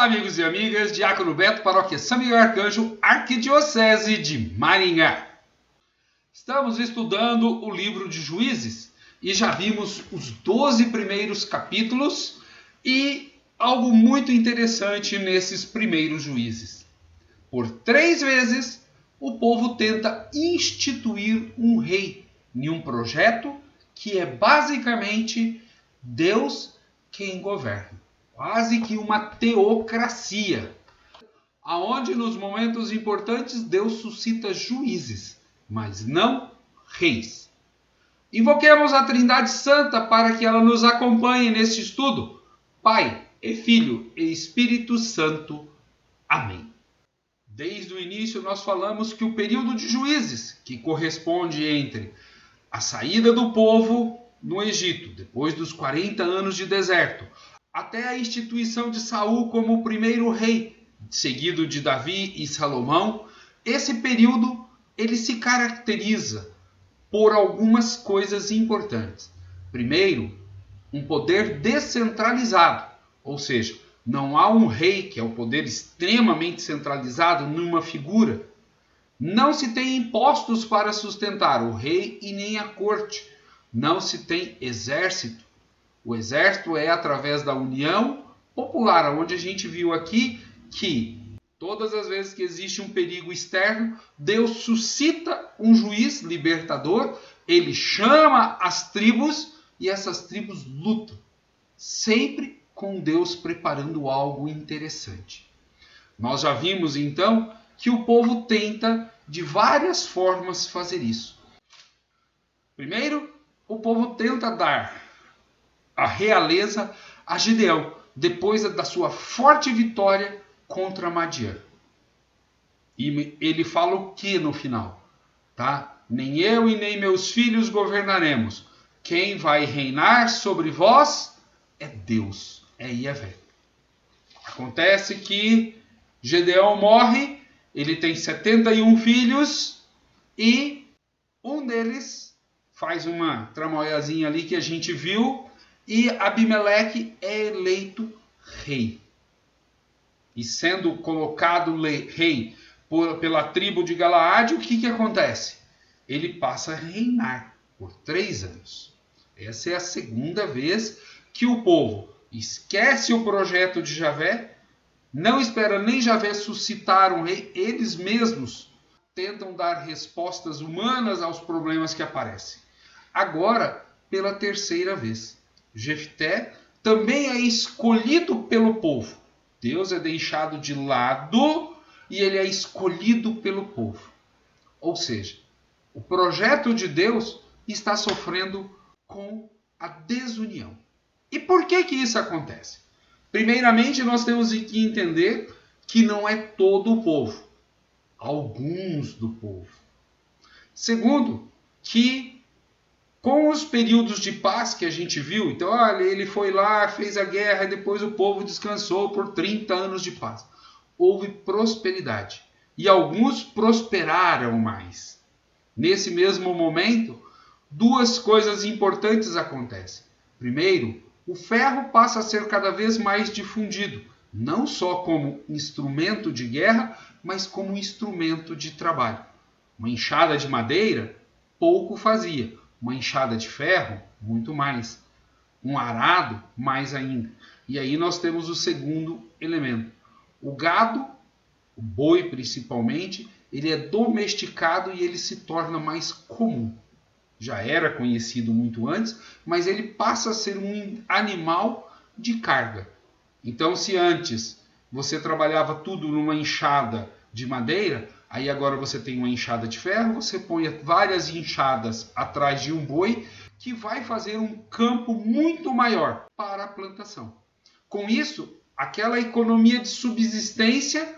Olá, amigos e amigas, Diácono Beto, Paróquia São Miguel Arcanjo, Arquidiocese de Maringá. Estamos estudando o livro de Juízes e já vimos os 12 primeiros capítulos e algo muito interessante nesses primeiros juízes. Por 3 vezes, o povo tenta instituir um rei em um projeto que é basicamente Deus quem governa. Quase que uma teocracia, aonde nos momentos importantes Deus suscita juízes, mas não reis. Invoquemos a Trindade Santa para que ela nos acompanhe neste estudo. Pai, e Filho e Espírito Santo. Amém. Desde o início nós falamos que o período de juízes, que corresponde entre a saída do povo no Egito, depois dos 40 anos de deserto, até a instituição de Saul como o primeiro rei, seguido de Davi e Salomão, esse período ele se caracteriza por algumas coisas importantes. Primeiro, um poder descentralizado, ou seja, não há um rei, que é o poder extremamente centralizado numa figura. Não se tem impostos para sustentar o rei e nem a corte. Não se tem exército. O exército é através da união popular, onde a gente viu aqui que todas as vezes que existe um perigo externo, Deus suscita um juiz libertador, ele chama as tribos e essas tribos lutam, sempre com Deus preparando algo interessante. Nós já vimos então que o povo tenta de várias formas fazer isso. Primeiro, o povo tenta dar a realeza a Gideão, depois da sua forte vitória contra Madian. E ele fala o que no final? Tá? Nem eu e nem meus filhos governaremos. Quem vai reinar sobre vós é Deus, é Yahvé. Acontece que Gideão morre, ele tem 71 filhos e um deles faz uma tramóiazinha ali que a gente viu, e Abimeleque é eleito rei. E sendo colocado rei pela tribo de Galaade, o que acontece? Ele passa a reinar por 3 anos. Essa é a segunda vez que o povo esquece o projeto de Javé, não espera nem Javé suscitar um rei, eles mesmos tentam dar respostas humanas aos problemas que aparecem. Agora, pela 3ª vez. Jefté também é escolhido pelo povo. Deus é deixado de lado e ele é escolhido pelo povo. Ou seja, o projeto de Deus está sofrendo com a desunião. E por que isso acontece? Primeiramente, nós temos que entender que não é todo o povo. Alguns do povo. Segundo, que com os períodos de paz que a gente viu, então, olha, ele foi lá, fez a guerra e depois o povo descansou por 30 anos de paz. Houve prosperidade. E alguns prosperaram mais. Nesse mesmo momento, 2 coisas importantes acontecem. Primeiro, o ferro passa a ser cada vez mais difundido, não só como instrumento de guerra, mas como instrumento de trabalho. Uma enxada de madeira, pouco fazia. Uma enxada de ferro, muito mais. Um arado, mais ainda. E aí nós temos o segundo elemento. O gado, o boi principalmente, ele é domesticado e ele se torna mais comum. Já era conhecido muito antes, mas ele passa a ser um animal de carga. Então, se antes você trabalhava tudo numa enxada de madeira, aí agora você tem uma enxada de ferro, você põe várias enxadas atrás de um boi que vai fazer um campo muito maior para a plantação. Com isso, aquela economia de subsistência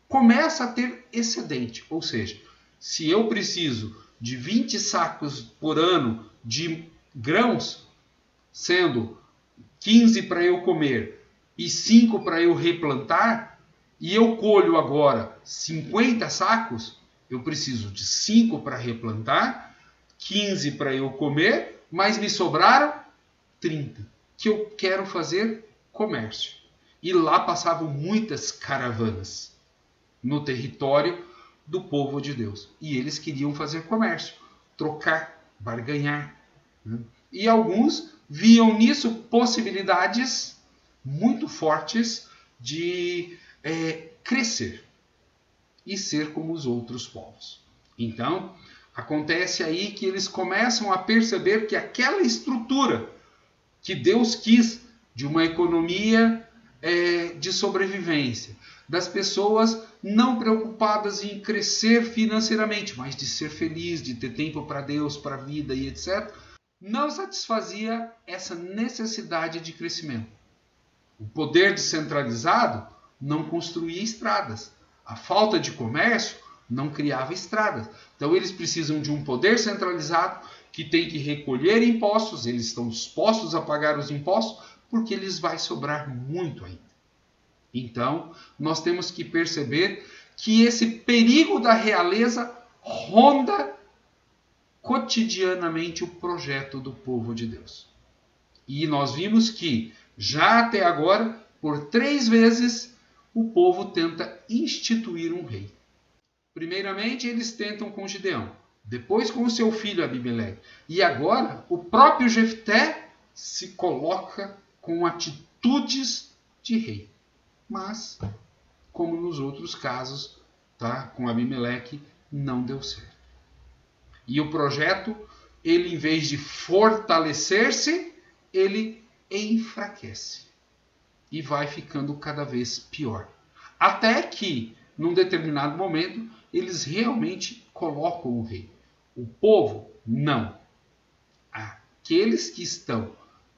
começa a ter excedente. Ou seja, se eu preciso de 20 sacos por ano de grãos, sendo 15 para eu comer e 5 para eu replantar, e eu colho agora 50 sacos, eu preciso de 5 para replantar, 15 para eu comer, mas me sobraram 30, que eu quero fazer comércio. E lá passavam muitas caravanas no território do povo de Deus. E eles queriam fazer comércio, trocar, barganhar. E alguns viam nisso possibilidades muito fortes de crescer e ser como os outros povos. Então, acontece aí que eles começam a perceber que aquela estrutura que Deus quis de uma economia de sobrevivência, das pessoas não preocupadas em crescer financeiramente, mas de ser feliz, de ter tempo para Deus, para a vida e etc., não satisfazia essa necessidade de crescimento. O poder descentralizado não construía estradas. A falta de comércio não criava estradas. Então eles precisam de um poder centralizado que tem que recolher impostos, eles estão dispostos a pagar os impostos, porque lhes vai sobrar muito ainda. Então, nós temos que perceber que esse perigo da realeza ronda cotidianamente o projeto do povo de Deus. E nós vimos que, já até agora, por 3 vezes, o povo tenta instituir um rei. Primeiramente, eles tentam com Gideão, depois com o seu filho Abimeleque. E agora, o próprio Jefté se coloca com atitudes de rei. Mas, como nos outros casos, com Abimeleque, não deu certo. E o projeto, ele em vez de fortalecer-se, ele enfraquece. E vai ficando cada vez pior. Até que, num determinado momento, eles realmente colocam o rei. O povo, não. Aqueles que estão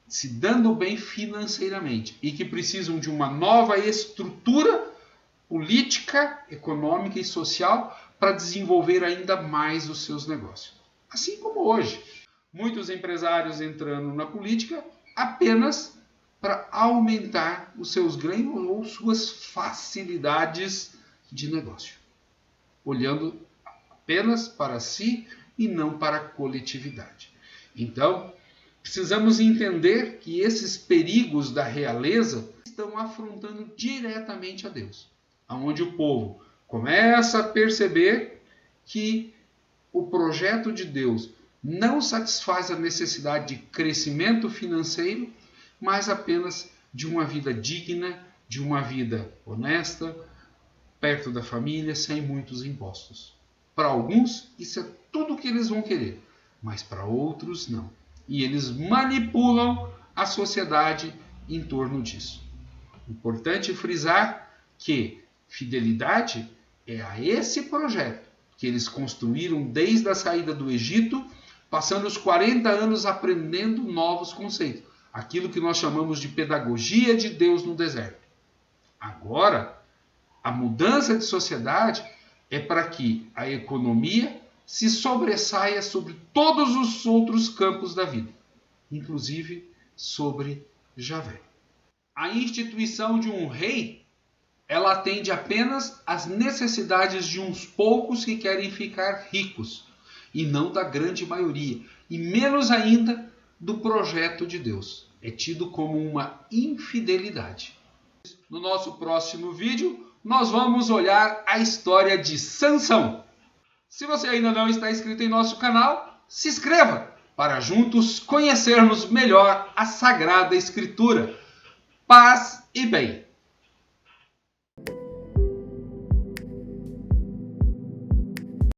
se dando bem financeiramente e que precisam de uma nova estrutura política, econômica e social para desenvolver ainda mais os seus negócios. Assim como hoje, muitos empresários entrando na política apenas para aumentar os seus ganhos ou suas facilidades de negócio, olhando apenas para si e não para a coletividade. Então, precisamos entender que esses perigos da realeza estão afrontando diretamente a Deus, onde o povo começa a perceber que o projeto de Deus não satisfaz a necessidade de crescimento financeiro, mas apenas de uma vida digna, de uma vida honesta, perto da família, sem muitos impostos. Para alguns, isso é tudo o que eles vão querer, mas para outros, não. E eles manipulam a sociedade em torno disso. Importante frisar que fidelidade é a esse projeto que eles construíram desde a saída do Egito, passando os 40 anos aprendendo novos conceitos. Aquilo que nós chamamos de pedagogia de Deus no deserto. Agora, a mudança de sociedade é para que a economia se sobressaia sobre todos os outros campos da vida, inclusive sobre Javé. A instituição de um rei, ela atende apenas às necessidades de uns poucos que querem ficar ricos, e não da grande maioria, e menos ainda do projeto de Deus. É tido como uma infidelidade. No nosso próximo vídeo, nós vamos olhar a história de Sansão. Se você ainda não está inscrito em nosso canal, se inscreva para juntos conhecermos melhor a Sagrada Escritura. Paz e bem!